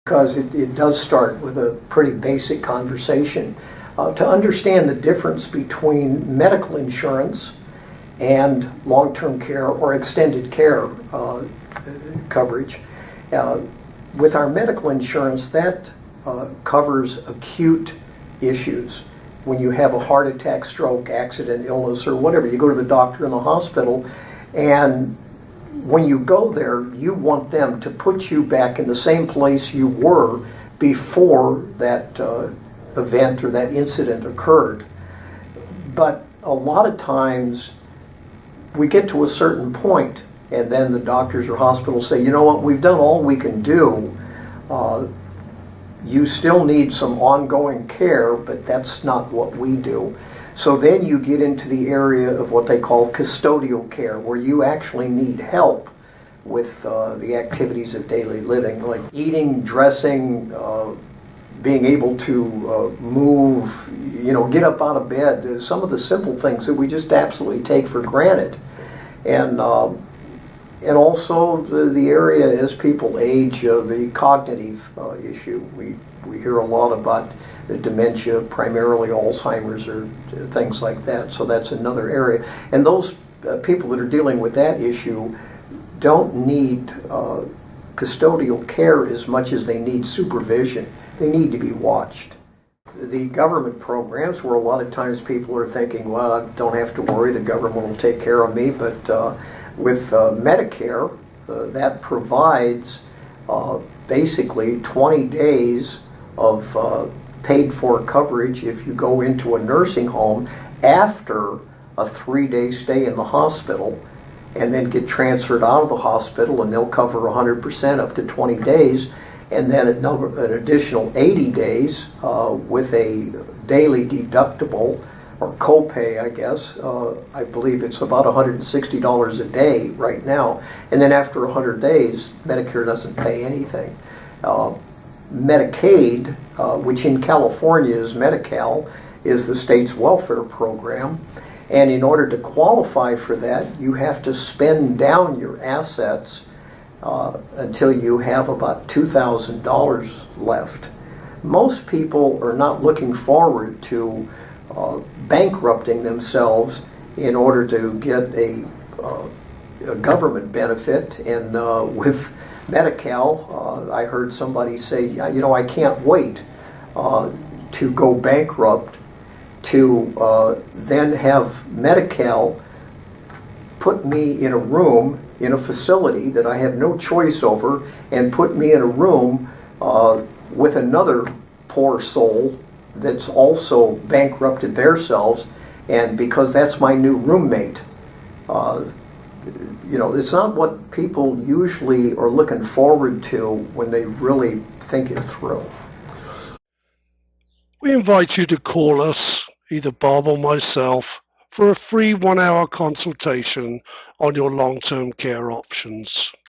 because it does start with a pretty basic conversation. To understand the difference between medical insurance and long-term care or extended care coverage. With our medical insurance, that covers acute issues. When you have a heart attack, stroke, accident, illness, or whatever, you go to the doctor in the hospital, and when you go there, you want them to put you back in the same place you were before that event or that incident occurred. But a lot of times we get to a certain point and then the doctors or hospitals say, you know what, we've done all we can do. You still need some ongoing care, but that's not what we do. So then you get into the area of what they call custodial care, where you actually need help with the activities of daily living, like eating, dressing, being able to move, get up out of bed, some of the simple things that we just absolutely take for granted. And also the area as people age, the cognitive issue. We hear a lot about the dementia, primarily Alzheimer's or things like that, so that's another area. And those people that are dealing with that issue don't need custodial care as much as they need supervision. They need to be watched. The government programs, where a lot of times people are thinking, well, I don't have to worry, the government will take care of me, but with Medicare, that provides basically 20 days of paid for coverage if you go into a nursing home after a 3-day stay in the hospital, and then get transferred out of the hospital, and they'll cover 100% up to 20 days, and then an additional 80 days with a daily deductible or copay, I guess. I believe it's about $160 a day right now, and then after 100 days, Medicare doesn't pay anything. Medicaid, which in California is MediCal, is the state's welfare program. And in order to qualify for that, you have to spend down your assets until you have about $2,000 left. Most people are not looking forward to bankrupting themselves in order to get a government benefit. And with MediCal, I heard somebody say, I can't wait to go bankrupt to then have MediCal put me in a room in a facility that I have no choice over, and put me in a room with another poor soul that's also bankrupted themselves, and because that's my new roommate. It's not what people usually are looking forward to when they really think it through. We invite you to call us, either Bob or myself, for a free 1-hour consultation on your long-term care options.